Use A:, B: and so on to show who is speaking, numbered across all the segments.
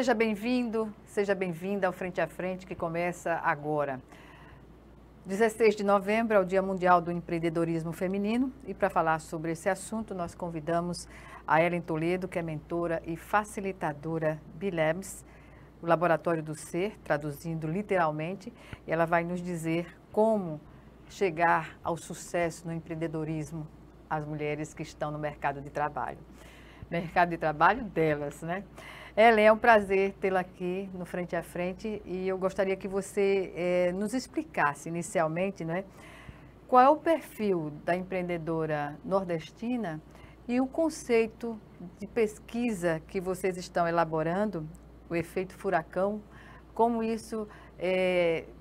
A: Seja bem-vindo, seja bem-vinda ao Frente a Frente, que começa agora. 16 de novembro é o Dia Mundial do Empreendedorismo Feminino e para falar sobre esse assunto nós convidamos a Ellen Toledo, que é mentora e facilitadora Bilabs, o Laboratório do Ser, traduzindo literalmente, e ela vai nos dizer como chegar ao sucesso no empreendedorismo as mulheres que estão no mercado de trabalho. Mercado de trabalho delas, né? Ellen, é um prazer tê-la aqui no Frente a Frente e eu gostaria que você nos explicasse inicialmente, né, qual é o perfil da empreendedora nordestina e o conceito de pesquisa que vocês estão elaborando, o efeito furacão, como isso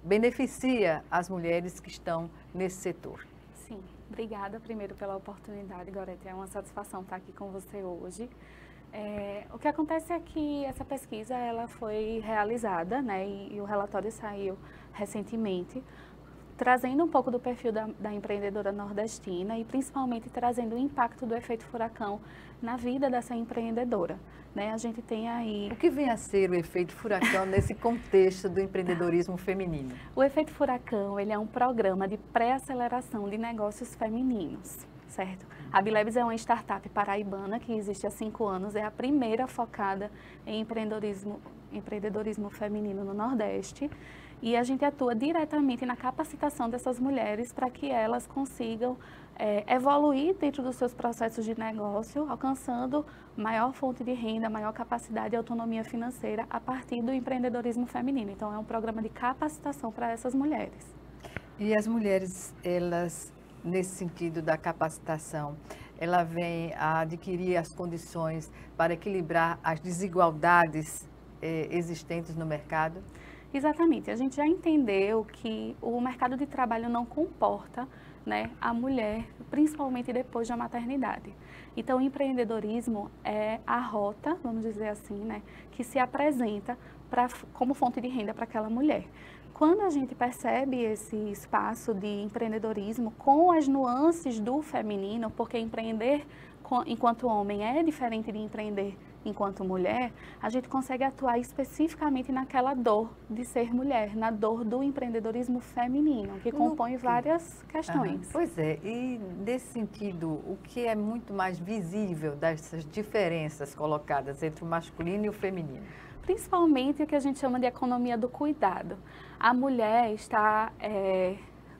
A: beneficia as mulheres que estão nesse setor.
B: Sim, obrigada primeiro pela oportunidade, Gorete, é uma satisfação estar aqui com você hoje. O que acontece é que essa pesquisa ela foi realizada, né, e o relatório saiu recentemente, trazendo um pouco do perfil da empreendedora nordestina e principalmente trazendo o impacto do efeito furacão na vida dessa empreendedora. Né? A gente tem aí...
A: O que vem a ser o efeito furacão nesse contexto do empreendedorismo feminino?
B: O efeito furacão ele é um programa de pré-aceleração de negócios femininos, certo? A Bilabs é uma startup paraibana que existe há 5 anos, é a primeira focada em empreendedorismo feminino no Nordeste. E a gente atua diretamente na capacitação dessas mulheres para que elas consigam evoluir dentro dos seus processos de negócio, alcançando maior fonte de renda, maior capacidade e autonomia financeira a partir do empreendedorismo feminino. Então, é um programa de capacitação para essas mulheres.
A: E as mulheres, elas, nesse sentido da capacitação, ela vem a adquirir as condições para equilibrar as desigualdades existentes no mercado?
B: Exatamente, a gente já entendeu que o mercado de trabalho não comporta, né, a mulher, principalmente depois da maternidade. Então, o empreendedorismo é a rota, vamos dizer assim, né, que se apresenta como fonte de renda para aquela mulher. Quando a gente percebe esse espaço de empreendedorismo com as nuances do feminino, porque empreender enquanto homem é diferente de empreender enquanto mulher, a gente consegue atuar especificamente naquela dor de ser mulher, na dor do empreendedorismo feminino, que compõe várias questões.
A: Pois é, e nesse sentido, o que é muito mais visível dessas diferenças colocadas entre o masculino e o feminino?
B: Principalmente o que a gente chama de economia do cuidado. A mulher está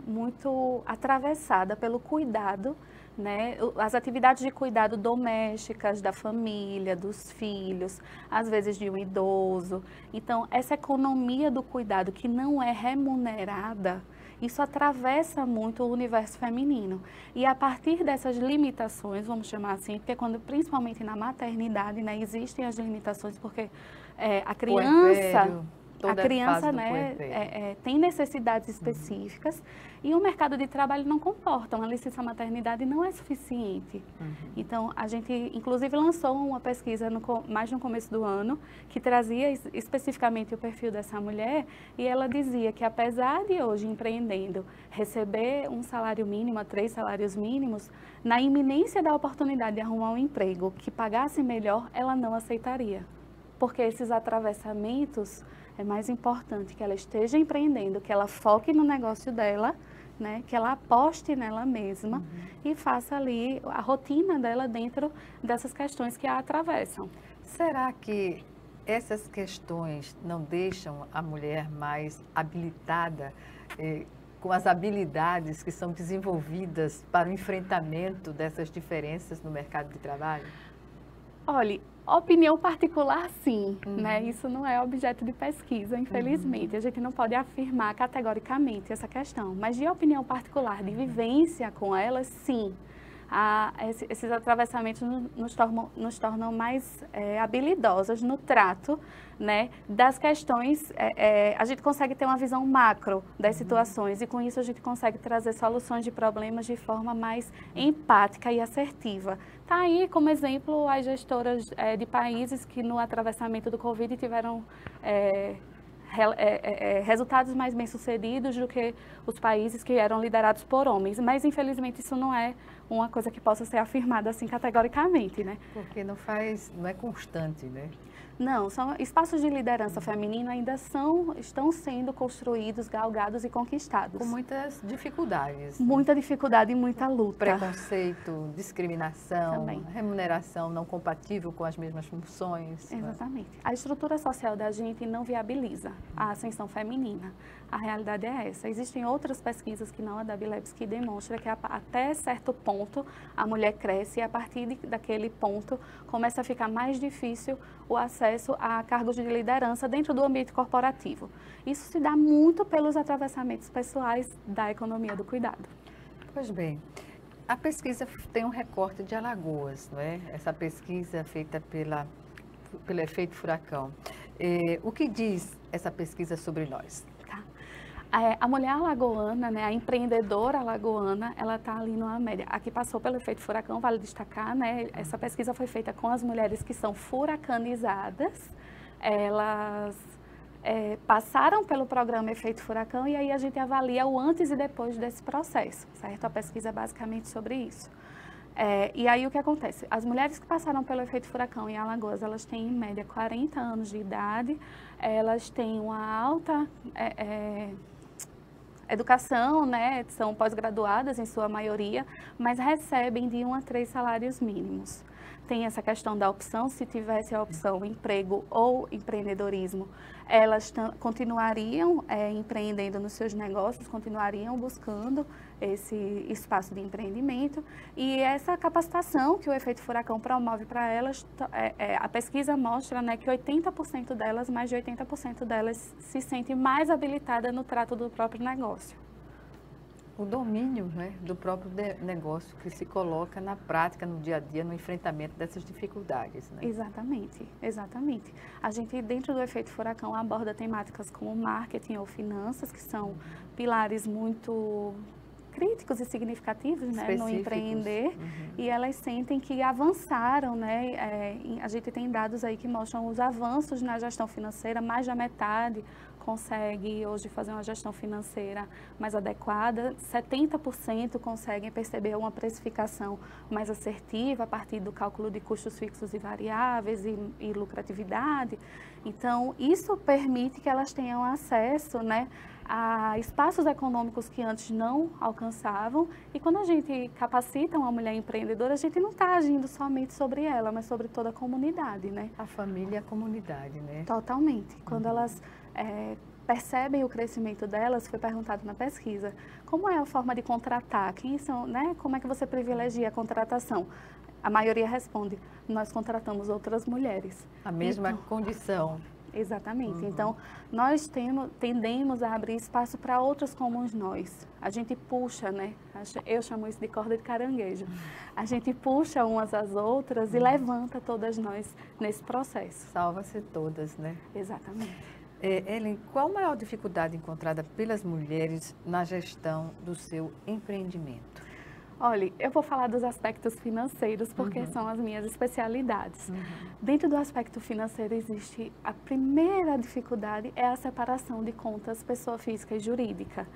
B: muito atravessada pelo cuidado, né? As atividades de cuidado domésticas da família, dos filhos, às vezes de um idoso. Então, essa economia do cuidado que não é remunerada, isso atravessa muito o universo feminino. E a partir dessas limitações, vamos chamar assim, porque quando, principalmente na maternidade, né, existem as limitações, porque a criança... A criança, né, tem necessidades específicas e o mercado de trabalho não comporta, uma licença maternidade não é suficiente. Então, a gente, inclusive, lançou uma pesquisa mais no começo do ano, que trazia especificamente o perfil dessa mulher e ela dizia que, apesar de hoje, empreendendo, receber um salário mínimo, 3 salários mínimos, na iminência da oportunidade de arrumar um emprego que pagasse melhor, ela não aceitaria. Porque esses atravessamentos... É mais importante que ela esteja empreendendo, que ela foque no negócio dela, né? Que ela aposte nela mesma e faça ali a rotina dela dentro dessas questões que a atravessam.
A: Será que essas questões não deixam a mulher mais habilitada com as habilidades que são desenvolvidas para o enfrentamento dessas diferenças no mercado de trabalho?
B: Olha, opinião particular, sim, né? Isso não é objeto de pesquisa, infelizmente. A gente não pode afirmar categoricamente essa questão, mas de opinião particular, de vivência com elas, sim. Esses atravessamentos nos tornam mais habilidosas no trato, né, das questões. A gente consegue ter uma visão macro das situações e com isso a gente consegue trazer soluções de problemas de forma mais empática e assertiva. Está aí como exemplo as gestoras de países que no atravessamento do Covid tiveram resultados mais bem-sucedidos do que os países que eram liderados por homens. Mas, infelizmente, isso não é uma coisa que possa ser afirmada assim categoricamente, né?
A: Porque não é constante, né?
B: Não, são espaços de liderança feminina ainda estão sendo construídos, galgados e conquistados.
A: Com muitas dificuldades.
B: Muita dificuldade e muita luta.
A: Preconceito, discriminação,
B: Também.
A: remuneração não compatível com as mesmas funções.
B: Exatamente. A estrutura social da gente não viabiliza a ascensão feminina. A realidade é essa. Existem outras pesquisas que não a da Bilebs que demonstram que até certo ponto a mulher cresce e a partir daquele ponto começa a ficar mais difícil o acesso a cargos de liderança dentro do ambiente corporativo. Isso se dá muito pelos atravessamentos pessoais da economia do cuidado.
A: Pois bem, a pesquisa tem um recorte de Alagoas, não é? Essa pesquisa feita pelo efeito furacão. O que diz essa pesquisa sobre nós?
B: A mulher alagoana, né, a empreendedora alagoana, ela está ali numa média. A que passou pelo efeito furacão, vale destacar, né, essa pesquisa foi feita com as mulheres que são furacanizadas. Elas passaram pelo programa Efeito Furacão e aí a gente avalia o antes e depois desse processo, certo? A pesquisa é basicamente sobre isso. E aí o que acontece? As mulheres que passaram pelo efeito furacão em Alagoas, elas têm em média 40 anos de idade, elas têm uma alta educação, né? São pós-graduadas em sua maioria, mas recebem de 1 a 3 salários mínimos. Tem essa questão da opção, se tivesse a opção emprego ou empreendedorismo, elas continuariam empreendendo nos seus negócios, continuariam buscando esse espaço de empreendimento e essa capacitação que o efeito furacão promove para elas, a pesquisa mostra, né, que 80% delas, mais de 80% delas se sentem mais habilitadas no trato do próprio negócio.
A: O domínio, né, do próprio negócio que se coloca na prática, no dia a dia, no enfrentamento dessas dificuldades. Né?
B: Exatamente, exatamente. A gente, dentro do efeito furacão, aborda temáticas como marketing ou finanças, que são pilares muito críticos e significativos, né, no empreender, e elas sentem que avançaram, né, a gente tem dados aí que mostram os avanços na gestão financeira, mais da metade consegue hoje fazer uma gestão financeira mais adequada, 70% conseguem perceber uma precificação mais assertiva a partir do cálculo de custos fixos e variáveis e lucratividade. Então, isso permite que elas tenham acesso, né, a espaços econômicos que antes não alcançavam. E quando a gente capacita uma mulher empreendedora, a gente não está agindo somente sobre ela, mas sobre toda a comunidade, né?
A: A família e a comunidade, né?
B: Totalmente. Quando elas percebem o crescimento delas, foi perguntado na pesquisa, como é a forma de contratar? Quem são, né? Como é que você privilegia a contratação? A maioria responde, nós contratamos outras mulheres.
A: A mesma condição.
B: Exatamente. Então, nós tendemos a abrir espaço para outras como nós. A gente puxa, né? Eu chamo isso de corda de caranguejo. A gente puxa umas às outras e levanta todas nós nesse processo.
A: Salva-se todas, né?
B: Exatamente.
A: Ellen, qual a maior dificuldade encontrada pelas mulheres na gestão do seu empreendimento?
B: Olha, eu vou falar dos aspectos financeiros, porque são as minhas especialidades. Dentro do aspecto financeiro existe a primeira dificuldade, é a separação de contas pessoa física e jurídica.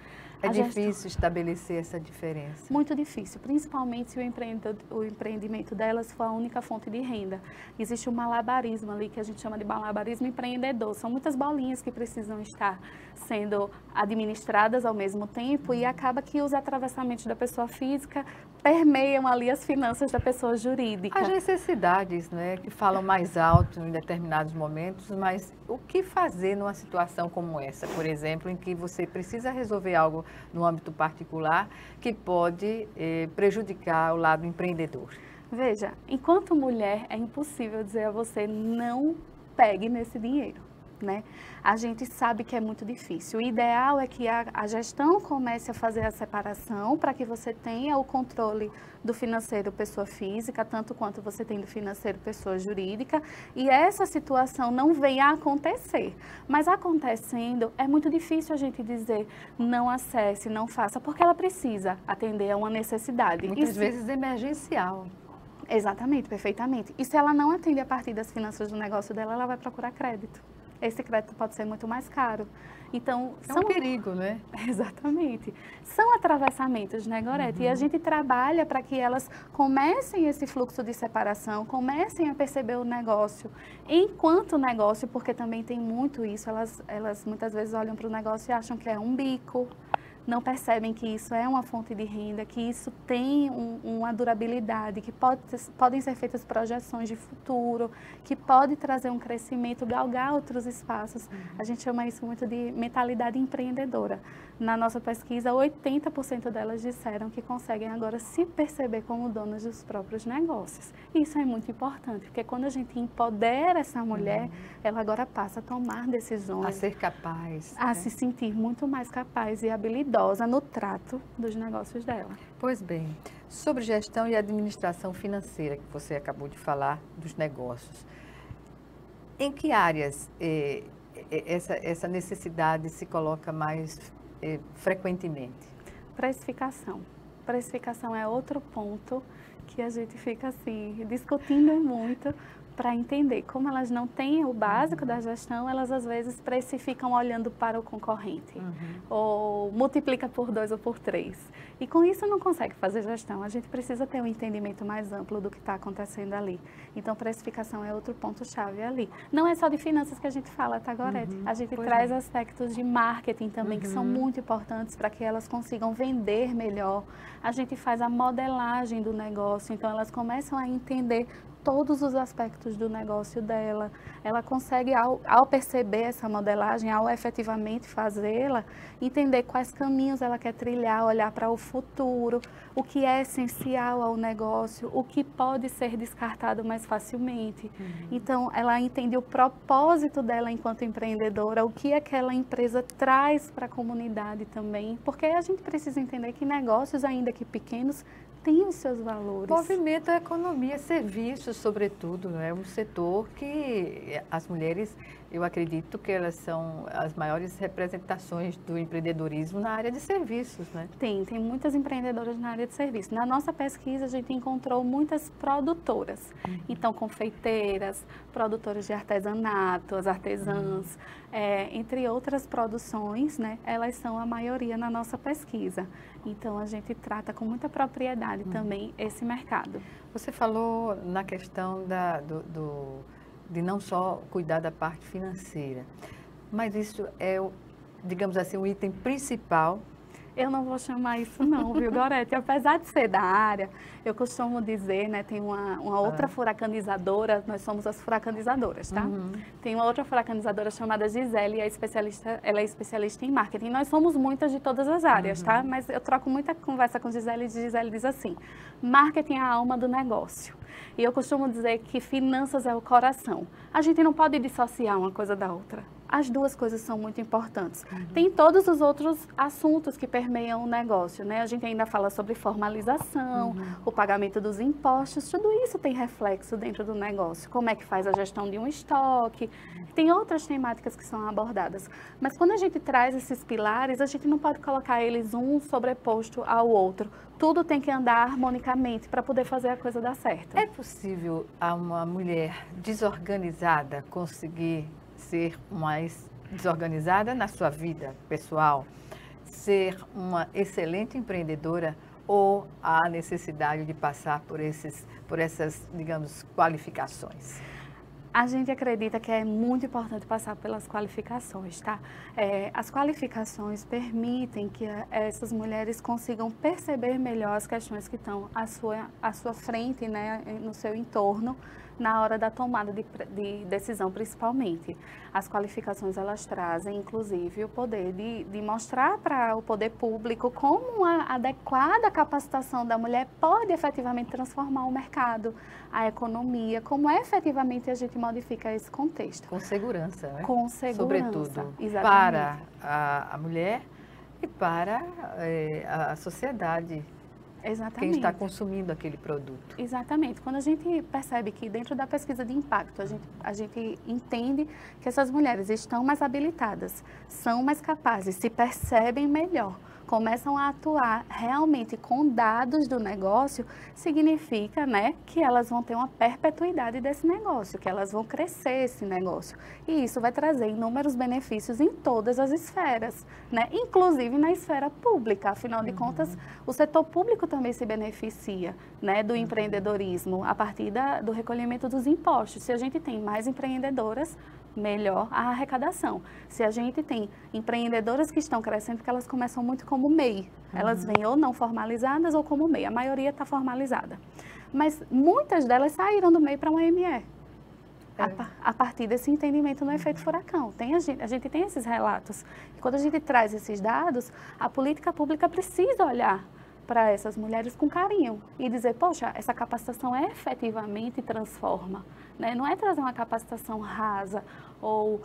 A: É difícil estabelecer essa diferença?
B: Muito difícil, principalmente se o empreendimento delas for a única fonte de renda. Existe um malabarismo ali, que a gente chama de malabarismo empreendedor. São muitas bolinhas que precisam estar sendo administradas ao mesmo tempo e acaba que os atravessamentos da pessoa física permeiam ali as finanças da pessoa jurídica.
A: As necessidades, né, que falam mais alto em determinados momentos, mas o que fazer numa situação como essa, por exemplo, em que você precisa resolver algo no âmbito particular que pode prejudicar o lado empreendedor?
B: Veja, enquanto mulher é impossível dizer a você não pegue nesse dinheiro. Né? A gente sabe que é muito difícil. O ideal é que a gestão comece a fazer a separação para que você tenha o controle do financeiro pessoa física, tanto quanto você tem do financeiro pessoa jurídica, e essa situação não venha a acontecer. Mas acontecendo, é muito difícil a gente dizer não acesse, não faça, porque ela precisa atender a uma necessidade.
A: Muitas vezes emergencial.
B: Exatamente, perfeitamente. E se ela não atende a partir das finanças do negócio dela, ela vai procurar crédito. esse crédito pode ser muito mais caro. Então,
A: é um perigo, né?
B: Exatamente. São atravessamentos, né, Gorete? E a gente trabalha para que elas comecem esse fluxo de separação, comecem a perceber o negócio enquanto negócio, porque também tem muito isso, elas muitas vezes olham para o negócio e acham que é um bico, não percebem que isso é uma fonte de renda, que isso tem uma durabilidade, que podem ser feitas projeções de futuro, que pode trazer um crescimento, galgar outros espaços. A gente chama isso muito de mentalidade empreendedora. Na nossa pesquisa, 80% delas disseram que conseguem agora se perceber como donas dos próprios negócios. E isso é muito importante, porque quando a gente empodera essa mulher, ela agora passa a tomar decisões.
A: A ser capaz.
B: A se sentir muito mais capaz e habilidosa no trato dos negócios dela.
A: Pois bem, sobre gestão e administração financeira, que você acabou de falar dos negócios, em que áreas essa necessidade se coloca mais frequentemente?
B: Precificação. Precificação é outro ponto que a gente fica assim, discutindo muito para entender. Como elas não têm o básico da gestão, elas às vezes precificam olhando para o concorrente, ou multiplica por 2 ou por 3. E com isso não consegue fazer gestão. A gente precisa ter um entendimento mais amplo do que está acontecendo ali. Então, precificação é outro ponto-chave ali. Não é só de finanças que a gente fala, tá, Gorete? A gente traz aspectos de marketing também, que são muito importantes para que elas consigam vender melhor. A gente faz a modelagem do negócio, então elas começam a entender todos os aspectos do negócio dela. Ela consegue, ao perceber essa modelagem, ao efetivamente fazê-la, entender quais caminhos ela quer trilhar, olhar para o futuro, o que é essencial ao negócio, o que pode ser descartado mais facilmente. Então, ela entende o propósito dela enquanto empreendedora, o que aquela empresa traz para a comunidade também, porque a gente precisa entender que negócios, ainda que pequenos, tem os seus valores.
A: Movimenta a economia, serviços, sobretudo, é um setor que as mulheres, eu acredito que elas são as maiores representações do empreendedorismo na área de serviços, né?
B: Tem muitas empreendedoras na área de serviços. Na nossa pesquisa, a gente encontrou muitas produtoras. Então, confeiteiras, produtoras de artesanato, as artesãs, entre outras produções, né? Elas são a maioria na nossa pesquisa. Então, a gente trata com muita propriedade também esse mercado.
A: Você falou na questão de não só cuidar da parte financeira, mas isso é, digamos assim, o item principal.
B: Eu não vou chamar isso não, viu, Gorete? Apesar de ser da área, eu costumo dizer, né, tem uma outra furacanizadora, nós somos as furacanizadoras, tá? Tem uma outra furacanizadora chamada Gisele, ela é especialista em marketing. Nós somos muitas de todas as áreas, tá? Mas eu troco muita conversa com Gisele e Gisele diz assim, marketing é a alma do negócio. E eu costumo dizer que finanças é o coração. A gente não pode dissociar uma coisa da outra. As duas coisas são muito importantes. Tem todos os outros assuntos que permeiam o negócio, né? A gente ainda fala sobre formalização, o pagamento dos impostos, tudo isso tem reflexo dentro do negócio. Como é que faz a gestão de um estoque, tem outras temáticas que são abordadas. Mas quando a gente traz esses pilares, a gente não pode colocar eles um sobreposto ao outro. Tudo tem que andar harmonicamente para poder fazer a coisa dar certo.
A: É possível a uma mulher desorganizada conseguir ser mais desorganizada na sua vida pessoal, ser uma excelente empreendedora ou há necessidade de passar por essas, digamos, qualificações?
B: A gente acredita que é muito importante passar pelas qualificações, tá? As qualificações permitem que essas mulheres consigam perceber melhor as questões que estão à sua frente, né, no seu entorno, na hora da tomada de decisão, principalmente. As qualificações, elas trazem, inclusive, o poder de mostrar para o poder público como uma adequada capacitação da mulher pode efetivamente transformar o mercado, a economia, como efetivamente a gente modifica esse contexto.
A: Com segurança, né?
B: Com segurança,
A: sobretudo,
B: exatamente.
A: Para a mulher e para a sociedade.
B: Exatamente.
A: Quem está consumindo aquele produto.
B: Exatamente. Quando a gente percebe que dentro da pesquisa de impacto, a gente entende que essas mulheres estão mais habilitadas, são mais capazes, se percebem melhor, começam a atuar realmente com dados do negócio, significa, né, que elas vão ter uma perpetuidade desse negócio, que elas vão crescer esse negócio. E isso vai trazer inúmeros benefícios em todas as esferas, né, inclusive na esfera pública. Afinal de contas, o setor público também se beneficia, né, do empreendedorismo a partir do recolhimento dos impostos. Se a gente tem mais empreendedoras, melhor a arrecadação. Se a gente tem empreendedoras que estão crescendo, porque elas começam muito como MEI. Elas vêm ou não formalizadas ou como MEI. A maioria está formalizada. Mas muitas delas saíram do MEI para uma ME. A partir desse entendimento no efeito furacão. A gente tem esses relatos. E quando a gente traz esses dados, a política pública precisa olhar para essas mulheres com carinho e dizer, poxa, essa capacitação efetivamente transforma, né? Não é trazer uma capacitação rasa ou...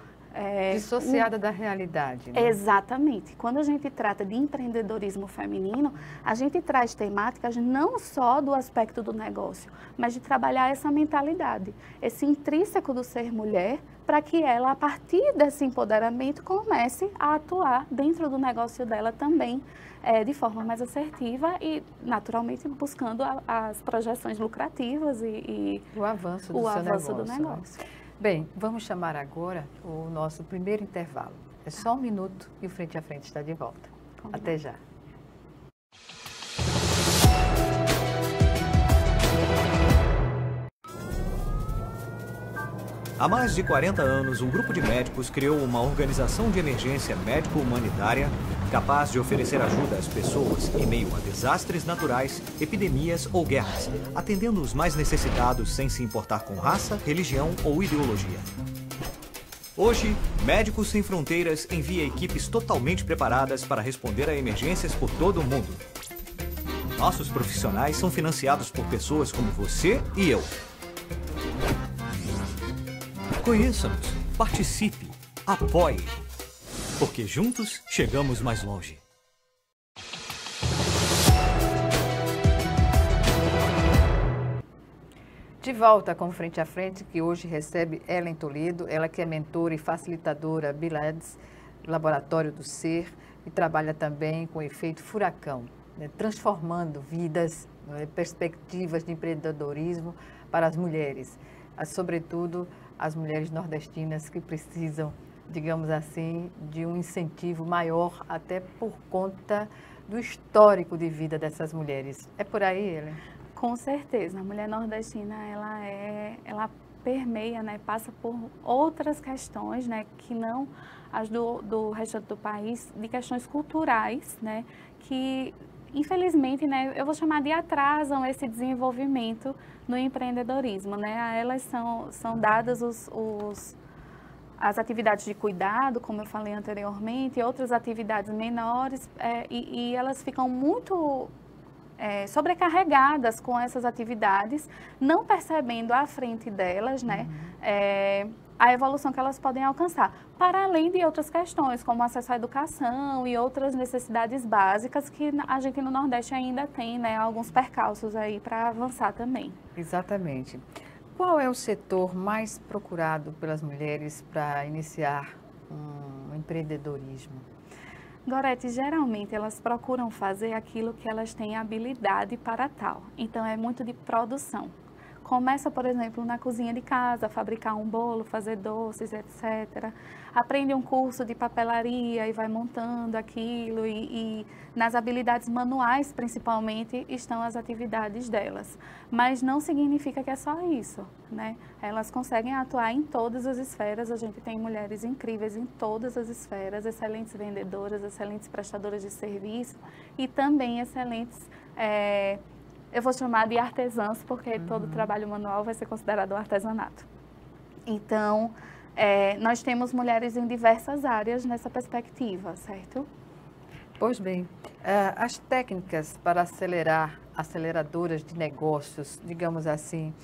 A: dissociada da realidade, né?
B: Exatamente. Quando a gente trata de empreendedorismo feminino, a gente traz temáticas não só do aspecto do negócio, mas de trabalhar essa mentalidade, esse intrínseco do ser mulher, para que ela, a partir desse empoderamento, comece a atuar dentro do negócio dela também, de forma mais assertiva e, naturalmente, buscando as projeções lucrativas e
A: o avanço do negócio. Né? Bem, vamos chamar agora o nosso primeiro intervalo. É só 1 minuto e o Frente a Frente está de volta. Até já.
C: Há mais de 40 anos, um grupo de médicos criou uma organização de emergência médico-humanitária capaz de oferecer ajuda às pessoas em meio a desastres naturais, epidemias ou guerras, atendendo os mais necessitados sem se importar com raça, religião ou ideologia. Hoje, Médicos Sem Fronteiras envia equipes totalmente preparadas para responder a emergências por todo o mundo. Nossos profissionais são financiados por pessoas como você e eu. Conheça-nos, participe, apoie, porque juntos chegamos mais longe.
A: De volta com Frente a Frente, que hoje recebe Ellen Toledo, ela que é mentora e facilitadora Bilads, Laboratório do Ser, e trabalha também com o efeito furacão, né, transformando vidas, né, perspectivas de empreendedorismo para as mulheres, sobretudo as mulheres nordestinas que precisam, digamos assim, de um incentivo maior, até por conta do histórico de vida dessas mulheres. É por aí, Ellen?
B: Com certeza. A mulher nordestina, ela permeia, né, passa por outras questões, né, que não as do restante do país, de questões culturais, né, que infelizmente, né, eu vou chamar de atrasam esse desenvolvimento no empreendedorismo, né? A elas são dadas as atividades de cuidado, como eu falei anteriormente, e outras atividades menores, e elas ficam muito sobrecarregadas com essas atividades, não percebendo à frente delas, né, a evolução que elas podem alcançar, para além de outras questões, como acesso à educação e outras necessidades básicas que a gente no Nordeste ainda tem, né, alguns percalços aí para avançar também.
A: Exatamente. Qual é o setor mais procurado pelas mulheres para iniciar um empreendedorismo?
B: Gorete, geralmente elas procuram fazer aquilo que elas têm habilidade para tal, então é muito de produção. Começa, por exemplo, na cozinha de casa, fabricar um bolo, fazer doces, etc. Aprende um curso de papelaria e vai montando aquilo e nas habilidades manuais, principalmente, estão as atividades delas. Mas não significa que é só isso, né? Elas conseguem atuar em todas as esferas, a gente tem mulheres incríveis em todas as esferas, excelentes vendedoras, excelentes prestadoras de serviço e também excelentes... eu vou chamar de artesãs, porque todo trabalho manual vai ser considerado um artesanato. Então, nós temos mulheres em diversas áreas nessa perspectiva, certo?
A: Pois bem, as técnicas para aceleradoras de negócios, digamos assim,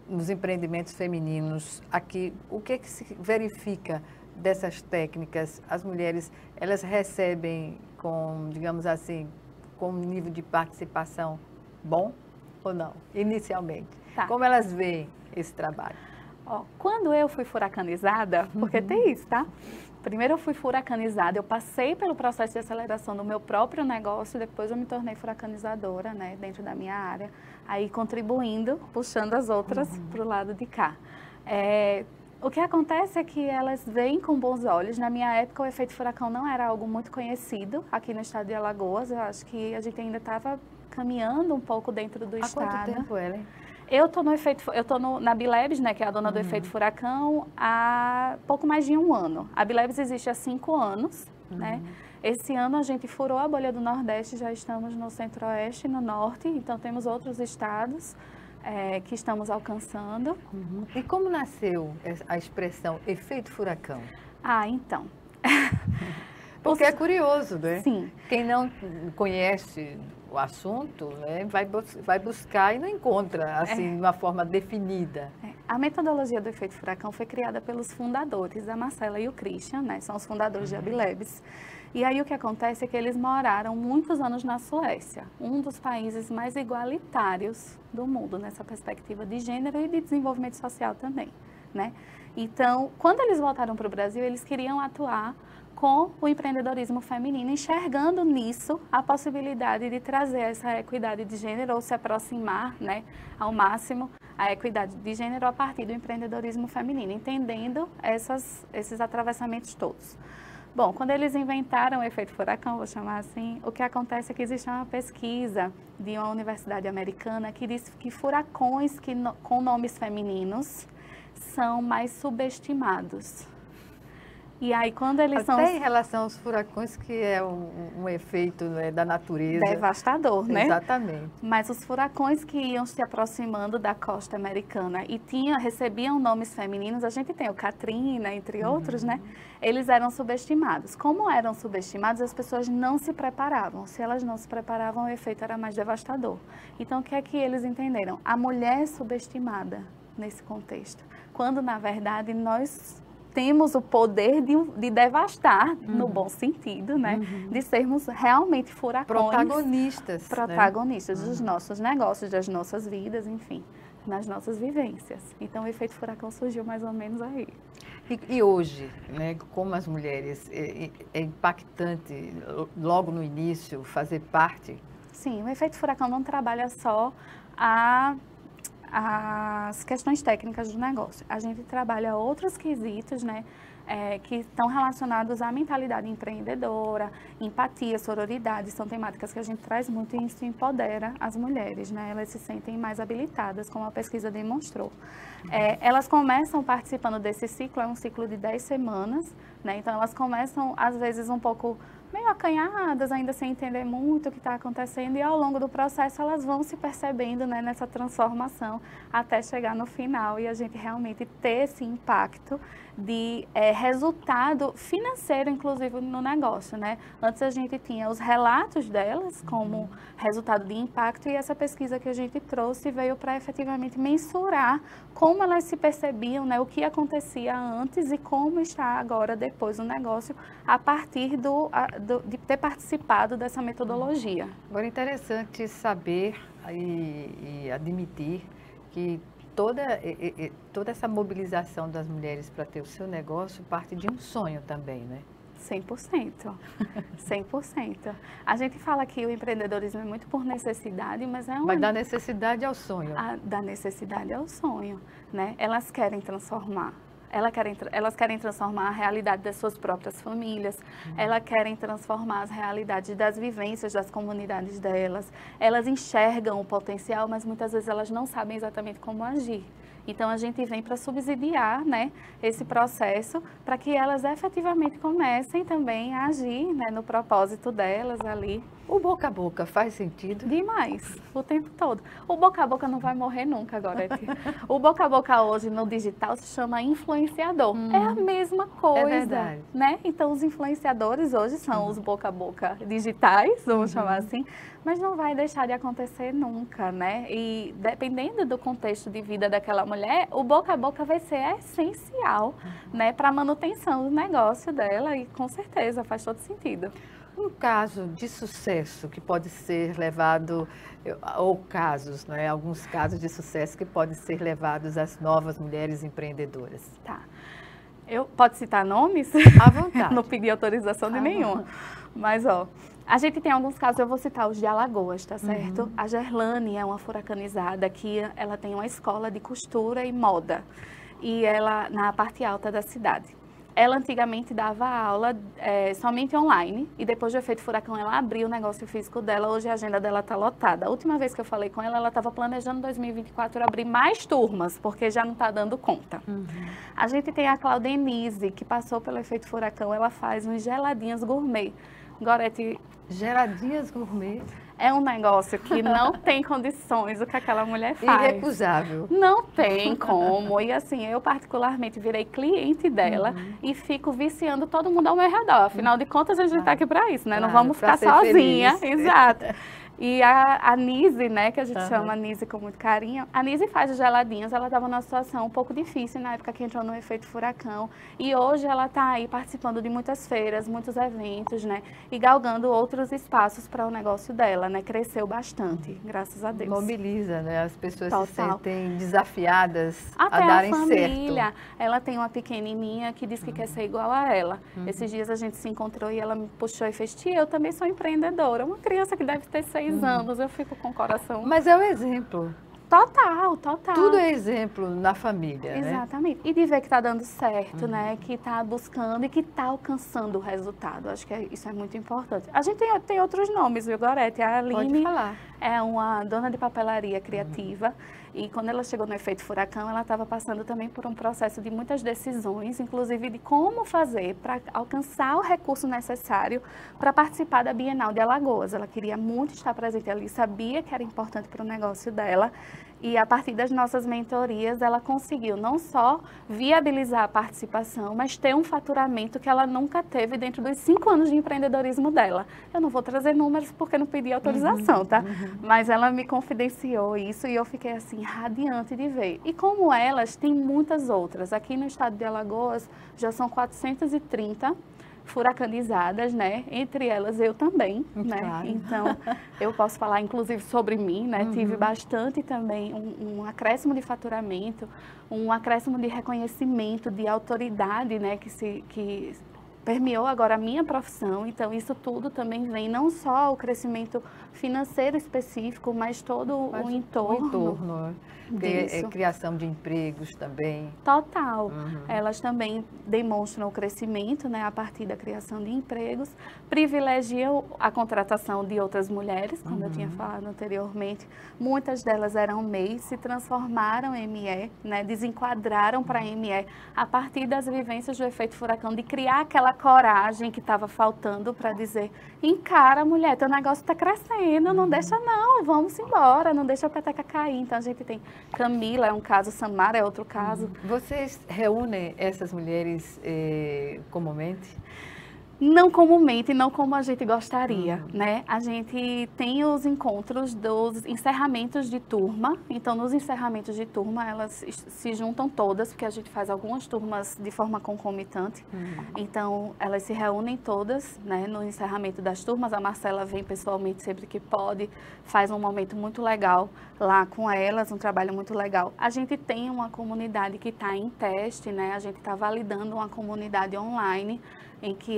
A: nos empreendimentos femininos, aqui, o que se verifica dessas técnicas? As mulheres, elas recebem com, digamos assim, com um nível de participação bom ou não, inicialmente?
B: Tá.
A: Como elas veem esse trabalho?
B: Ó, quando eu fui furacanizada, porque tem isso, tá? Primeiro eu fui furacanizada, eu passei pelo processo de aceleração do meu próprio negócio, depois eu me tornei furacanizadora, né, dentro da minha área, aí contribuindo, puxando as outras para o lado de cá. O que acontece é que elas veem com bons olhos. Na minha época, o efeito furacão não era algo muito conhecido aqui no estado de Alagoas. Eu acho que a gente ainda estava caminhando um pouco dentro do estado.
A: Há quanto tempo, Ellen?
B: Eu estou na Bilebs, né, que é a dona do efeito furacão, há pouco mais de 1 ano. A Bilebs existe há 5 anos, né? Esse ano a gente furou a bolha do Nordeste, já estamos no Centro-Oeste e no Norte, então temos outros estados que estamos alcançando.
A: E como nasceu a expressão efeito furacão?
B: Ah, então.
A: Porque é curioso, né?
B: Sim.
A: Quem não conhece o assunto, né, vai buscar e não encontra, assim, de uma forma definida.
B: A metodologia do efeito furacão foi criada pelos fundadores, a Marcela e o Christian, né? São os fundadores de Abilebs. E aí o que acontece é que eles moraram muitos anos na Suécia, um dos países mais igualitários do mundo, nessa perspectiva de gênero e de desenvolvimento social também, né? Então, quando eles voltaram para o Brasil, eles queriam atuar com o empreendedorismo feminino, enxergando nisso a possibilidade de trazer essa equidade de gênero ou se aproximar, né, ao máximo a equidade de gênero a partir do empreendedorismo feminino, entendendo esses atravessamentos todos. Bom, quando eles inventaram o efeito furacão, vou chamar assim, o que acontece é que existe uma pesquisa de uma universidade americana que diz que furacões com nomes femininos são mais subestimados. E aí, quando eles
A: são... Até em relação aos furacões, que é um efeito, né, da natureza.
B: Devastador, né?
A: Exatamente.
B: Mas os furacões que iam se aproximando da costa americana e recebiam nomes femininos, a gente tem o Katrina, entre outros, né? Eles eram subestimados. Como eram subestimados, as pessoas não se preparavam. Se elas não se preparavam, o efeito era mais devastador. Então, o que é que eles entenderam? A mulher é subestimada nesse contexto. Quando, na verdade, nós temos o poder de devastar, no bom sentido, né? De sermos realmente furacões. Protagonistas dos nossos negócios, das nossas vidas, enfim, nas nossas vivências. Então, o efeito furacão surgiu mais ou menos aí.
A: E hoje, né, como as mulheres, é impactante, logo no início, fazer parte?
B: Sim, o efeito furacão não trabalha só as questões técnicas do negócio. A gente trabalha outros quesitos, né, que estão relacionados à mentalidade empreendedora, empatia, sororidade, são temáticas que a gente traz muito e isso empodera as mulheres, né, elas se sentem mais habilitadas, como a pesquisa demonstrou. Elas começam participando desse ciclo, é um ciclo de 10 semanas, né, então elas começam, às vezes, um pouco meio acanhadas, ainda sem entender muito o que está acontecendo, e ao longo do processo elas vão se percebendo, né, nessa transformação até chegar no final e a gente realmente ter esse impacto de resultado financeiro, inclusive, no negócio, né? Antes a gente tinha os relatos delas como resultado de impacto e essa pesquisa que a gente trouxe veio para efetivamente mensurar como elas se percebiam, né? O que acontecia antes e como está agora, depois do negócio, a partir de ter participado dessa metodologia.
A: Agora, é interessante saber e admitir que toda essa mobilização das mulheres para ter o seu negócio parte de um sonho também, né?
B: 100%. 100%. A gente fala que o empreendedorismo é muito por necessidade, mas é
A: Mas da necessidade ao sonho.
B: Da necessidade ao sonho, né? Elas querem transformar. Elas querem transformar a realidade das suas próprias famílias, elas querem transformar as realidades das vivências das comunidades delas, elas enxergam o potencial, mas muitas vezes elas não sabem exatamente como agir. Então, a gente vem para subsidiar, né, esse processo para que elas efetivamente comecem também a agir, né, no propósito delas ali.
A: O boca a boca faz sentido?
B: Demais, o tempo todo. O boca a boca não vai morrer nunca agora. O boca a boca hoje no digital se chama influenciador. É a mesma coisa,
A: verdade,
B: né? Então, os influenciadores hoje são os boca a boca digitais, vamos chamar assim, mas não vai deixar de acontecer nunca, né? E dependendo do contexto de vida daquela mulher, o boca a boca vai ser essencial, né, para a manutenção do negócio dela e com certeza faz todo sentido.
A: Um caso de sucesso que pode ser levado, ou casos, né? Alguns casos de sucesso que podem ser levados às novas mulheres empreendedoras.
B: Tá. Pode citar nomes?
A: À vontade.
B: Não pedi autorização de nenhuma. Mas, ó, a gente tem alguns casos, eu vou citar os de Alagoas, tá certo? A Gerlane é uma furacanizada que ela tem uma escola de costura e moda. E ela, na parte alta da cidade. Ela antigamente dava aula somente online e depois do efeito furacão ela abriu o negócio físico dela. Hoje a agenda dela está lotada. A última vez que eu falei com ela, ela estava planejando 2024 abrir mais turmas, porque já não está dando conta. A gente tem a Claudenise, que passou pelo efeito furacão. Ela faz uns geladinhos gourmet. Gorete,
A: geladinhas gourmet.
B: É um negócio que não tem condições o que aquela mulher faz.
A: Irrecusável.
B: Não tem como. E assim, eu particularmente virei cliente dela e fico viciando todo mundo ao meu redor. Afinal de contas, a gente está aqui para isso, né?
A: Claro,
B: não vamos ficar sozinha.
A: Feliz.
B: Exato. E a Nise, né, que a gente chama a Nise com muito carinho, a Nise faz os geladinhos, ela estava numa situação um pouco difícil na época que entrou no efeito furacão. E hoje ela está aí participando de muitas feiras, muitos eventos, né, e galgando outros espaços para o negócio dela, né, cresceu bastante, graças a Deus.
A: Mobiliza, né, as pessoas
B: Total.
A: se sentem desafiadas
B: até
A: a darem
B: a família.
A: certo.
B: Ela tem uma pequenininha que diz que quer ser igual a ela. Esses dias a gente se encontrou e ela me puxou e fez: tia, eu também sou empreendedora. Uma criança que deve ter 6 anos, eu fico com o coração...
A: Mas é o exemplo.
B: Total, total.
A: Tudo é exemplo na família,
B: Exatamente.
A: né?
B: E de ver que está dando certo, né? Que está buscando e que está alcançando o resultado. Acho que isso é muito importante. A gente tem outros nomes, viu, Gorete? A Aline
A: Pode falar.
B: é uma dona de papelaria criativa. E quando ela chegou no efeito furacão, ela estava passando também por um processo de muitas decisões, inclusive de como fazer para alcançar o recurso necessário para participar da Bienal de Alagoas. Ela queria muito estar presente ali, sabia que era importante para o negócio dela. E a partir das nossas mentorias, ela conseguiu não só viabilizar a participação, mas ter um faturamento que ela nunca teve dentro dos 5 anos de empreendedorismo dela. Eu não vou trazer números porque não pedi autorização, tá? Mas ela me confidenciou isso e eu fiquei assim, radiante de ver. E como elas, tem muitas outras. Aqui no estado de Alagoas, já são 430 furacanizadas, né? Entre elas eu também, né?
A: Claro.
B: Então, eu posso falar inclusive sobre mim, né? Tive bastante também um acréscimo de faturamento, um acréscimo de reconhecimento, de autoridade, né? Que permeou agora a minha profissão. Então, isso tudo também vem não só o crescimento financeiro específico, mas todo o entorno.
A: É criação de empregos também.
B: Total. Elas também demonstram o crescimento, né, a partir da criação de empregos, privilegiam a contratação de outras mulheres, como eu tinha falado anteriormente. Muitas delas eram MEI, se transformaram em ME, né, desenquadraram para ME a partir das vivências do efeito furacão, de criar aquela coragem que estava faltando para dizer: encara, mulher, teu negócio está crescendo, não deixa não, vamos embora, não deixa a peteca cair. Então a gente tem Camila, é um caso, Samara é outro caso.
A: Vocês reúnem essas mulheres comumente?
B: Não comumente, não como a gente gostaria, né? A gente tem os encontros dos encerramentos de turma. Então, nos encerramentos de turma, elas se juntam todas, porque a gente faz algumas turmas de forma concomitante. Então, elas se reúnem todas, né? No encerramento das turmas, a Marcela vem pessoalmente sempre que pode, faz um momento muito legal lá com elas, um trabalho muito legal. A gente tem uma comunidade que está em teste, né? A gente está validando uma comunidade online, em que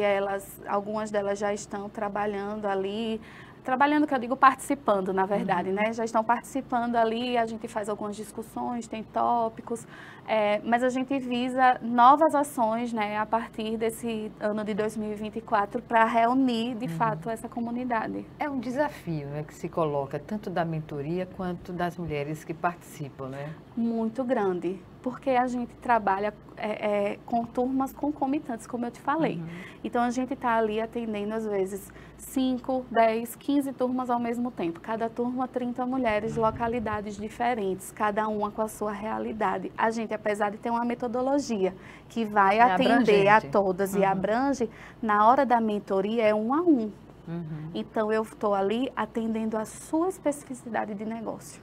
B: algumas delas já estão trabalhando ali, que eu digo participando, na verdade, né? Já estão participando ali, a gente faz algumas discussões, tem tópicos, mas a gente visa novas ações, né, a partir desse ano de 2024 para reunir, de fato, essa comunidade.
A: É um desafio, né, que se coloca tanto da mentoria quanto das mulheres que participam, né?
B: Muito grande, porque a gente trabalha com turmas concomitantes, como eu te falei. Então, a gente está ali atendendo, às vezes, 5, 10, 15 turmas ao mesmo tempo. Cada turma, 30 mulheres, localidades diferentes, cada uma com a sua realidade. A gente, apesar de ter uma metodologia que vai atender a todas e abrange, na hora da mentoria é 1 a 1. Então, eu estou ali atendendo a sua especificidade de negócio.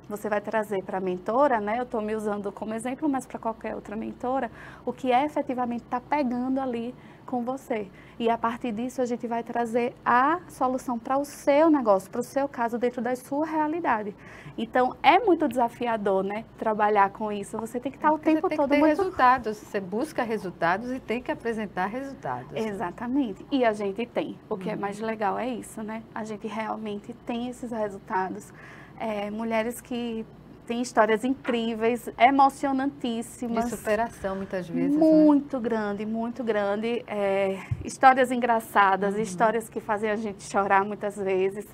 B: você vai trazer para a mentora, né? Eu estou me usando como exemplo, mas para qualquer outra mentora, o que é efetivamente está pegando ali com você. E a partir disso a gente vai trazer a solução para o seu negócio, para o seu caso, dentro da sua realidade. Então é muito desafiador, né? Trabalhar com isso. Você tem que estar o tempo todo
A: ter
B: muito...
A: resultados. Você busca resultados e tem que apresentar resultados.
B: Exatamente. E a gente tem. O que é mais legal é isso, né? A gente realmente tem esses resultados. Mulheres que têm histórias incríveis, emocionantíssimas.
A: De superação, muitas vezes.
B: Muito grande, muito grande. Histórias engraçadas, histórias que fazem a gente chorar muitas vezes.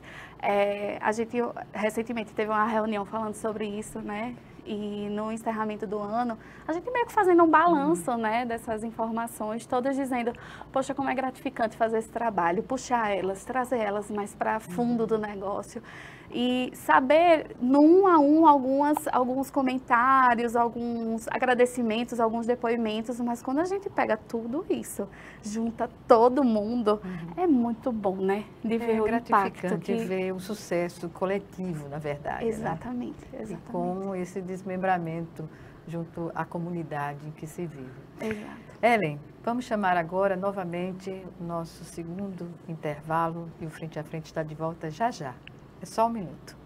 B: A gente recentemente teve uma reunião falando sobre isso, né? E no encerramento do ano, a gente meio que fazendo um balanço, né, dessas informações, todas dizendo, poxa, como é gratificante fazer esse trabalho, puxar elas, trazer elas mais para fundo do negócio. E saber, num a um, alguns comentários, alguns agradecimentos, alguns depoimentos, mas quando a gente pega tudo isso, junta todo mundo, é muito bom, né? De ver o impacto.
A: De ver o sucesso coletivo, na verdade.
B: Exatamente,
A: né?
B: exatamente.
A: E com esse desmembramento junto à comunidade em que se vive.
B: Exato.
A: Ellen, vamos chamar agora novamente o nosso segundo intervalo e o Frente a Frente está de volta já já. É só um minuto.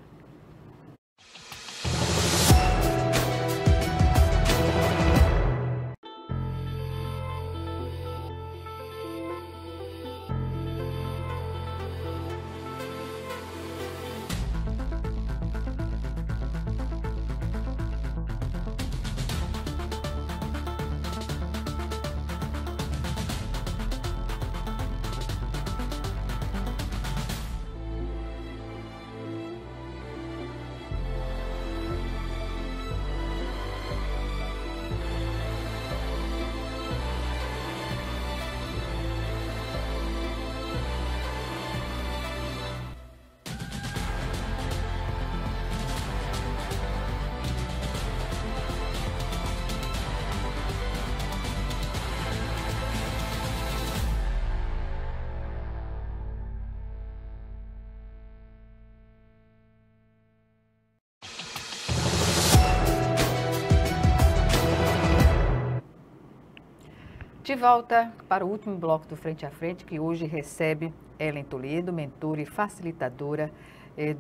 A: De volta para o último bloco do Frente a Frente, que hoje recebe Ellen Toledo, mentora e facilitadora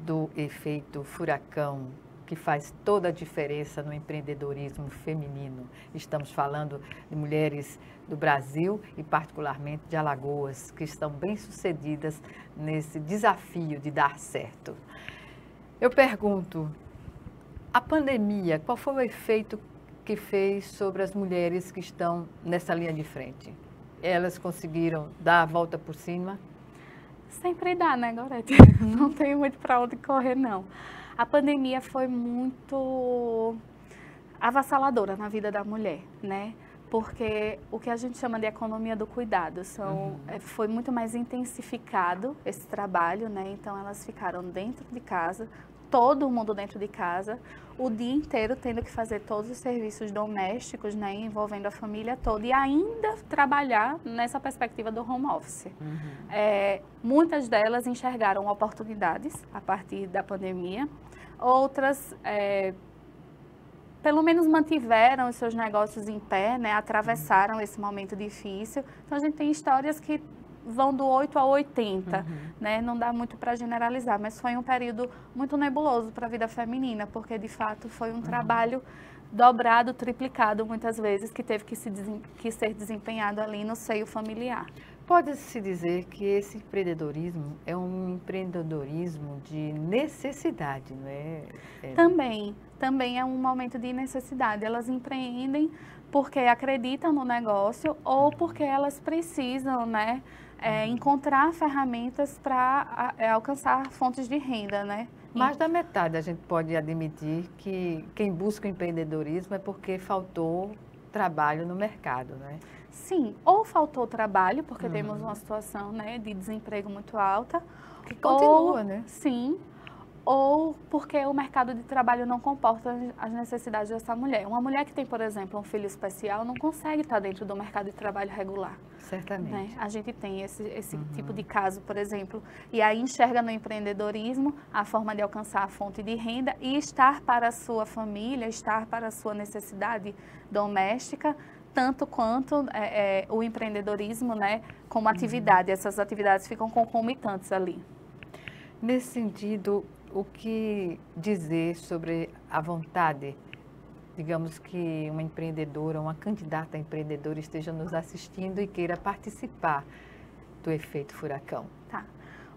A: do efeito furacão, que faz toda a diferença no empreendedorismo feminino. Estamos falando de mulheres do Brasil e particularmente de Alagoas, que estão bem-sucedidas nesse desafio de dar certo. Eu pergunto, a pandemia, qual foi o efeito que fez sobre as mulheres que estão nessa linha de frente? Elas conseguiram dar a volta por cima?
B: Sempre dá, né, Gorete? Não tem muito para onde correr, não. A pandemia foi muito avassaladora na vida da mulher, né? Porque o que a gente chama de economia do cuidado foi muito mais intensificado esse trabalho, né? Então elas ficaram dentro de casa, todo mundo dentro de casa, o dia inteiro tendo que fazer todos os serviços domésticos, né, envolvendo a família toda e ainda trabalhar nessa perspectiva do home office. Muitas delas enxergaram oportunidades a partir da pandemia, outras pelo menos mantiveram os seus negócios em pé, né, atravessaram esse momento difícil. Então a gente tem histórias que vão do 8 a 80, né? Não dá muito para generalizar, mas foi um período muito nebuloso para a vida feminina, porque de fato foi um trabalho dobrado, triplicado muitas vezes, que teve que ser desempenhado ali no seio familiar.
A: Pode-se dizer que esse empreendedorismo é um empreendedorismo de necessidade, não é?
B: Também é um momento de necessidade. Elas empreendem porque acreditam no negócio ou porque elas precisam, né, encontrar ferramentas para alcançar fontes de renda, né?
A: Mais da metade a gente pode admitir que quem busca o empreendedorismo é porque faltou trabalho no mercado, né?
B: Sim, ou faltou trabalho, porque temos uma situação, né, de desemprego muito alta.
A: Que continua, né?
B: Sim. ou porque o mercado de trabalho não comporta as necessidades dessa mulher. Uma mulher que tem, por exemplo, um filho especial não consegue estar dentro do mercado de trabalho regular.
A: Certamente.
B: Né? A gente tem esse tipo de caso, por exemplo, e aí enxerga no empreendedorismo a forma de alcançar a fonte de renda e estar para a sua família, estar para a sua necessidade doméstica, tanto quanto o empreendedorismo, né, como atividade. Essas atividades ficam concomitantes ali.
A: Nesse sentido, o que dizer sobre a vontade, digamos que uma empreendedora, uma candidata a empreendedora esteja nos assistindo e queira participar do efeito furacão?
B: Tá.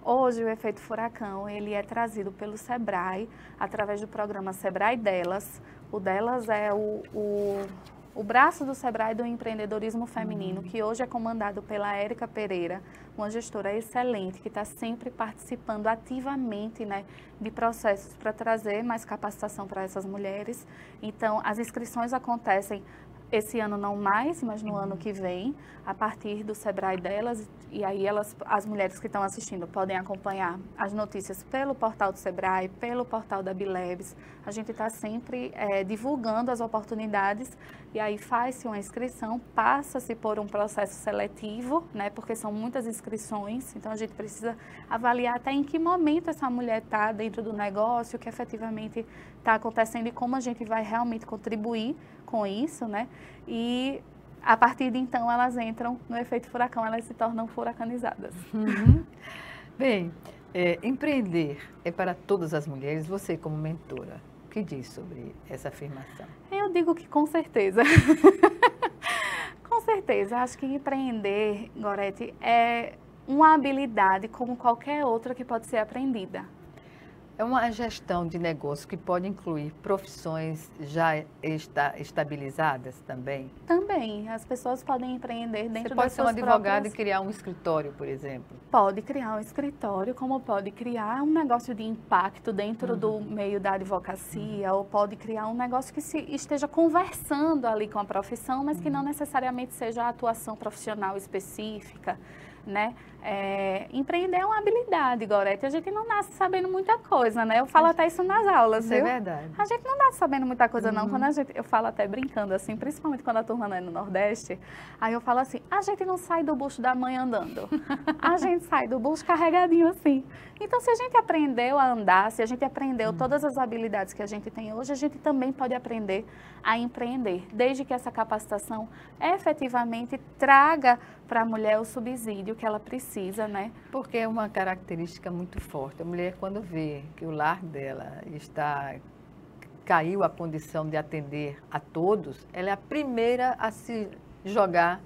B: Hoje o efeito furacão, ele é trazido pelo Sebrae, através do programa Sebrae Delas. O Delas é o braço do Sebrae do empreendedorismo feminino, que hoje é comandado pela Érica Pereira, uma gestora excelente, que está sempre participando ativamente, né, de processos para trazer mais capacitação para essas mulheres. Então, as inscrições acontecem esse ano não mais, mas no ano que vem, a partir do Sebrae Delas, e aí as mulheres que estão assistindo podem acompanhar as notícias pelo portal do Sebrae, pelo portal da Bilebs. A gente está sempre divulgando as oportunidades, e aí faz-se uma inscrição, passa-se por um processo seletivo, né, porque são muitas inscrições, então a gente precisa avaliar até em que momento essa mulher está dentro do negócio, o que efetivamente está acontecendo e como a gente vai realmente contribuir com isso, né? E a partir de então elas entram no efeito furacão, elas se tornam furacanizadas.
A: Bem, empreender é para todas as mulheres. Você, como mentora, o que diz sobre essa afirmação?
B: Eu digo que com certeza. Com certeza. Acho que empreender, Gorete, é uma habilidade como qualquer outra que pode ser aprendida.
A: É uma gestão de negócio que pode incluir profissões já estabilizadas também?
B: Também. As pessoas podem empreender dentro
A: Você
B: das
A: pode ser um
B: suas
A: advogado
B: próprias...
A: e criar um escritório, por exemplo?
B: Pode criar um escritório, como pode criar um negócio de impacto dentro do meio da advocacia, ou pode criar um negócio que esteja conversando ali com a profissão, mas que não necessariamente seja a atuação profissional específica, né? Empreender é uma habilidade, Gorete. A gente não nasce sabendo muita coisa, né? Eu falo até isso nas aulas, viu?
A: É verdade.
B: A gente não nasce sabendo muita coisa, não. Quando eu falo até brincando, assim, principalmente quando a turma não é no Nordeste, aí eu falo assim, a gente não sai do bucho da mãe andando. A gente sai do bucho carregadinho assim. Então, se a gente aprendeu a andar, se a gente aprendeu todas as habilidades que a gente tem hoje, a gente também pode aprender a empreender, desde que essa capacitação efetivamente traga para a mulher o subsídio que ela precisa, né?
A: Porque é uma característica muito forte. A mulher, quando vê que o lar dela caiu a condição de atender a todos, ela é a primeira a se jogar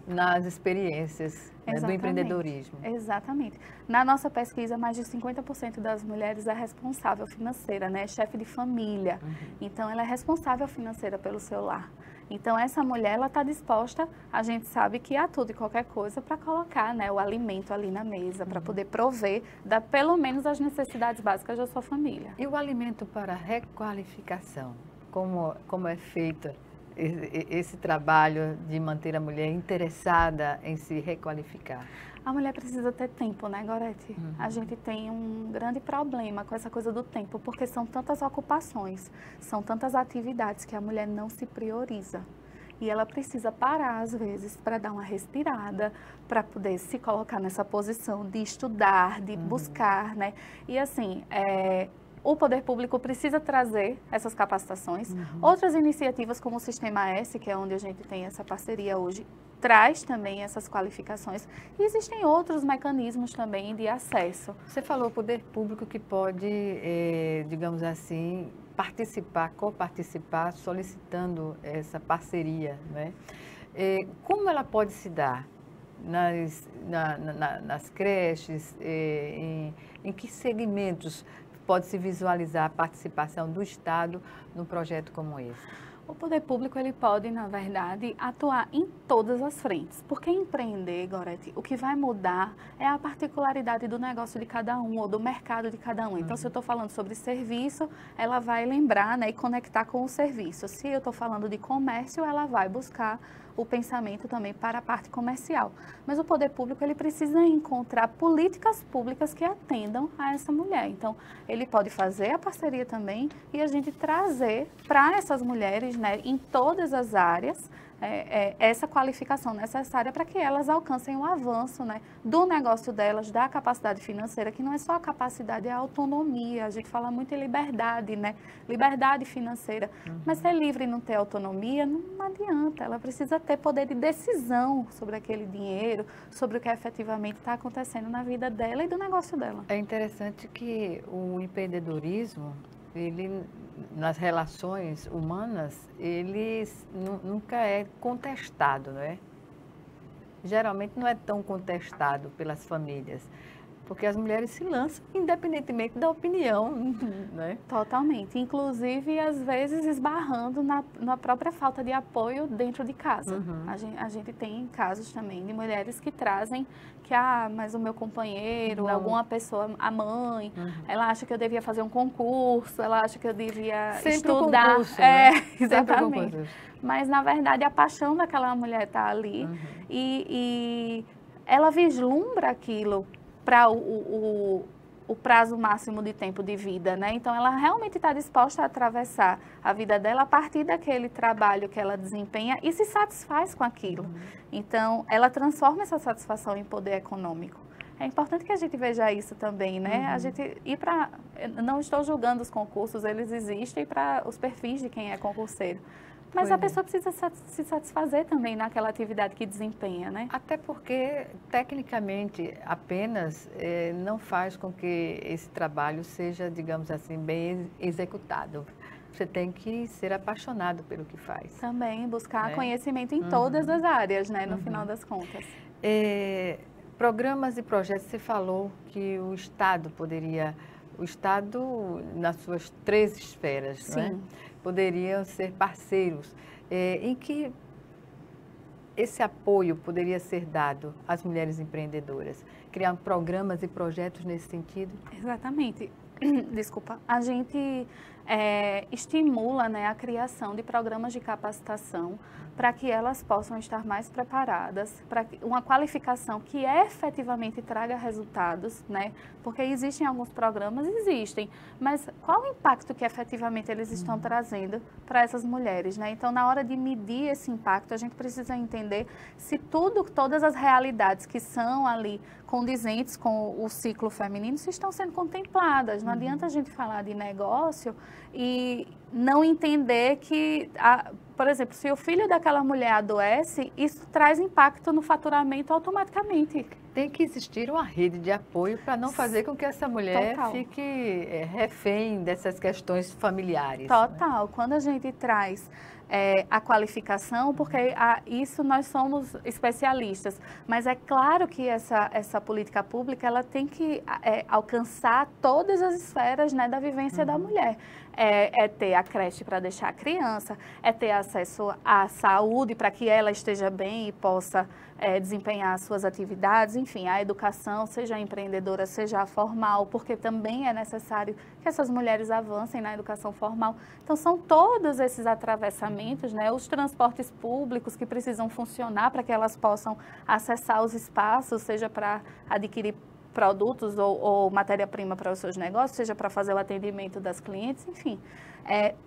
A: nas experiências, né, do empreendedorismo.
B: Exatamente. Na nossa pesquisa, mais de 50% das mulheres é responsável financeira, né? É chefe de família. Então, ela é responsável financeira pelo seu lar. Então, essa mulher, ela está disposta, a gente sabe que a tudo e qualquer coisa para colocar, né, o alimento ali na mesa, para poder prover, pelo menos as necessidades básicas da sua família.
A: E o alimento para requalificação? Como é feito esse trabalho de manter a mulher interessada em se requalificar?
B: A mulher precisa ter tempo, né, Gorete? A gente tem um grande problema com essa coisa do tempo, porque são tantas ocupações, são tantas atividades que a mulher não se prioriza. E ela precisa parar, às vezes, para dar uma respirada, para poder se colocar nessa posição de estudar, de buscar, né? E assim, o poder público precisa trazer essas capacitações. Outras iniciativas, como o Sistema S, que é onde a gente tem essa parceria hoje, traz também essas qualificações. E existem outros mecanismos também de acesso.
A: Você falou o poder público que pode, digamos assim, coparticipar, solicitando essa parceria, né? Como ela pode se dar nas creches, em que segmentos pode-se visualizar a participação do Estado num projeto como esse?
B: O poder público, ele pode, na verdade, atuar em todas as frentes. Porque empreender, Gorete, o que vai mudar é a particularidade do negócio de cada um, ou do mercado de cada um. Então, se eu estou falando sobre serviço, ela vai lembrar, né, e conectar com o serviço. Se eu estou falando de comércio, ela vai buscar o pensamento também para a parte comercial. Mas o poder público, ele precisa encontrar políticas públicas que atendam a essa mulher. Então, ele pode fazer a parceria também e a gente trazer para essas mulheres, né, em todas as áreas, essa qualificação necessária para que elas alcancem o avanço, né, do negócio delas, da capacidade financeira, que não é só a capacidade, é a autonomia. A gente fala muito em liberdade, né? Liberdade financeira. Mas ser livre e não ter autonomia, não adianta. Ela precisa ter poder de decisão sobre aquele dinheiro, sobre o que efetivamente está acontecendo na vida dela e do negócio dela.
A: É interessante que o empreendedorismo, ele, nas relações humanas, ele nunca é contestado, não é? Geralmente não é tão contestado pelas famílias, porque as mulheres se lançam independentemente da opinião, né?
B: Totalmente. Inclusive, às vezes, esbarrando na própria falta de apoio dentro de casa. A gente tem casos também de mulheres que trazem que, mas o meu companheiro, alguma pessoa, a mãe, ela acha que eu devia fazer um concurso, ela acha que eu devia estudar.
A: Concurso, né?
B: Exatamente. Mas, na verdade, a paixão daquela mulher está ali e ela vislumbra aquilo para o prazo máximo de tempo de vida, né? Então, ela realmente está disposta a atravessar a vida dela a partir daquele trabalho que ela desempenha e se satisfaz com aquilo. Então, ela transforma essa satisfação em poder econômico. É importante que a gente veja isso também, né? A gente ir para... Não estou julgando os concursos, eles existem para os perfis de quem é concurseiro. Mas a pessoa precisa se satisfazer também naquela atividade que desempenha, né?
A: Até porque, tecnicamente, apenas não faz com que esse trabalho seja, digamos assim, bem executado. Você tem que ser apaixonado pelo que faz.
B: Também buscar conhecimento em todas as áreas, né? No final das contas.
A: Programas e projetos, você falou que o Estado poderia... O Estado, nas suas 3 esferas,
B: Sim.
A: Não é? Poderiam ser parceiros, em que esse apoio poderia ser dado às mulheres empreendedoras? Criar programas e projetos nesse sentido?
B: Exatamente. Desculpa. A gente estimula, né, a criação de programas de capacitação para que elas possam estar mais preparadas, para uma qualificação que efetivamente traga resultados, né? Porque existem alguns programas, mas qual o impacto que efetivamente eles estão trazendo para essas mulheres, né? Então, na hora de medir esse impacto, a gente precisa entender se todas as realidades que são ali condizentes com o ciclo feminino se estão sendo contempladas. Não adianta a gente falar de negócio e não entender que, por exemplo, se o filho daquela mulher adoece, isso traz impacto no faturamento automaticamente.
A: Tem que existir uma rede de apoio para não fazer com que essa mulher fique refém dessas questões familiares.
B: Total. Né? Quando a gente traz a qualificação, porque isso nós somos especialistas, mas é claro que essa política pública ela tem que alcançar todas as esferas, né, da vivência da mulher. É ter a creche para deixar a criança, é ter acesso à saúde para que ela esteja bem e possa desempenhar suas atividades, enfim, a educação, seja empreendedora, seja formal, porque também é necessário que essas mulheres avancem na educação formal. Então, são todos esses atravessamentos, né? Os transportes públicos que precisam funcionar para que elas possam acessar os espaços, seja para adquirir produtos ou matéria-prima para os seus negócios, seja para fazer o atendimento das clientes, enfim.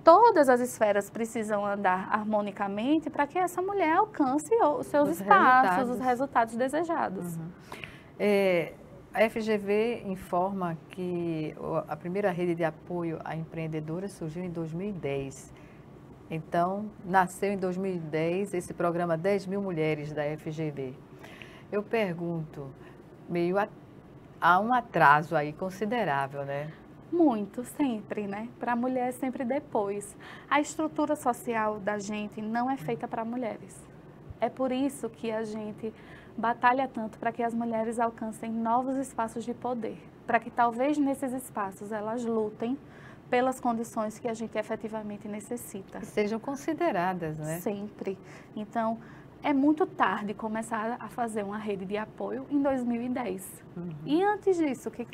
B: Todas as esferas precisam andar harmonicamente para que essa mulher alcance os seus espaços, os resultados desejados.
A: A FGV informa que a primeira rede de apoio a empreendedoras surgiu em 2010. Então, nasceu em 2010 esse programa 10 mil mulheres da FGV. Eu pergunto, há um atraso aí considerável, né?
B: Muito, sempre, né? Para a mulher, sempre depois. A estrutura social da gente não é feita para mulheres. É por isso que a gente batalha tanto para que as mulheres alcancem novos espaços de poder. Para que talvez nesses espaços elas lutem pelas condições que a gente efetivamente necessita.
A: Que sejam consideradas, né?
B: Sempre. Então, é muito tarde começar a fazer uma rede de apoio em 2010. E antes disso, o que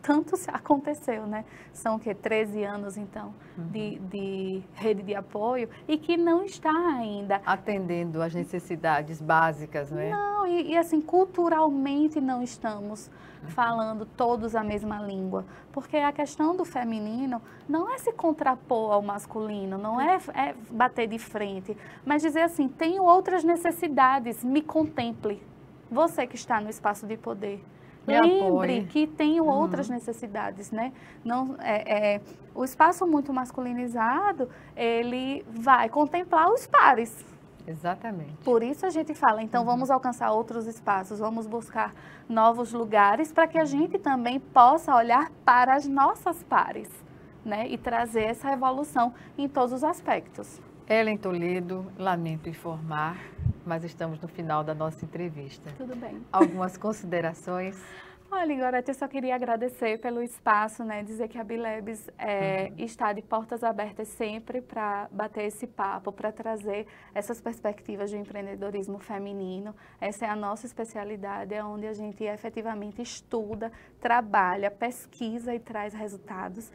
B: tanto aconteceu, né? São o quê? 13 anos, então, de rede de apoio e que não está ainda
A: atendendo às necessidades básicas, né?
B: Não, e assim, culturalmente não estamos falando todos a mesma língua, porque a questão do feminino não é se contrapor ao masculino, não é bater de frente, mas dizer assim, tenho outras necessidades, me contemple. Você que está no espaço de poder. Lembre que tenho outras necessidades, né? Não, o espaço muito masculinizado, ele vai contemplar os pares.
A: Exatamente.
B: Por isso a gente fala, então vamos alcançar outros espaços, vamos buscar novos lugares para que a gente também possa olhar para as nossas pares, né? E trazer essa evolução em todos os aspectos.
A: Ellen Toledo, lamento informar, mas estamos no final da nossa entrevista.
B: Tudo bem.
A: Algumas considerações?
B: Olha, Gorete, eu só queria agradecer pelo espaço, né? Dizer que a Bilebs está de portas abertas sempre para bater esse papo, para trazer essas perspectivas de empreendedorismo feminino. Essa é a nossa especialidade, é onde a gente efetivamente estuda, trabalha, pesquisa e traz resultados.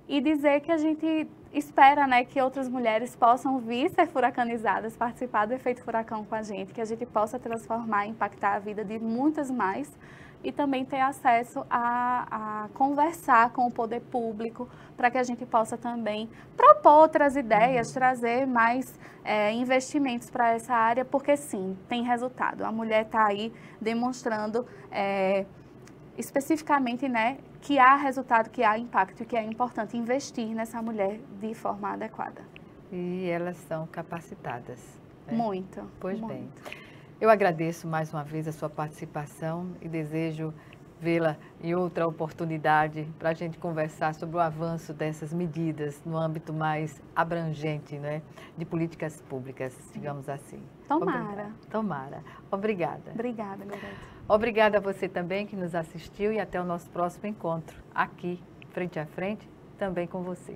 B: E dizer que a gente espera, né, que outras mulheres possam vir ser furacanizadas, participar do Efeito Furacão com a gente, que a gente possa transformar, impactar a vida de muitas mais e também ter acesso a conversar com o poder público para que a gente possa também propor outras ideias, trazer mais investimentos para essa área, porque sim, tem resultado. A mulher está aí demonstrando especificamente, né, que há resultado, que há impacto e que é importante investir nessa mulher de forma adequada.
A: E elas são capacitadas. Né?
B: Muito.
A: Pois
B: muito.
A: bem. Eu agradeço mais uma vez a sua participação e desejo vê-la em outra oportunidade para a gente conversar sobre o avanço dessas medidas no âmbito mais abrangente, né, de políticas públicas, digamos assim.
B: Tomara.
A: Tomara. Obrigada.
B: Obrigada, Gorete.
A: Obrigada a você também que nos assistiu e até o nosso próximo encontro aqui, frente a frente, também com você.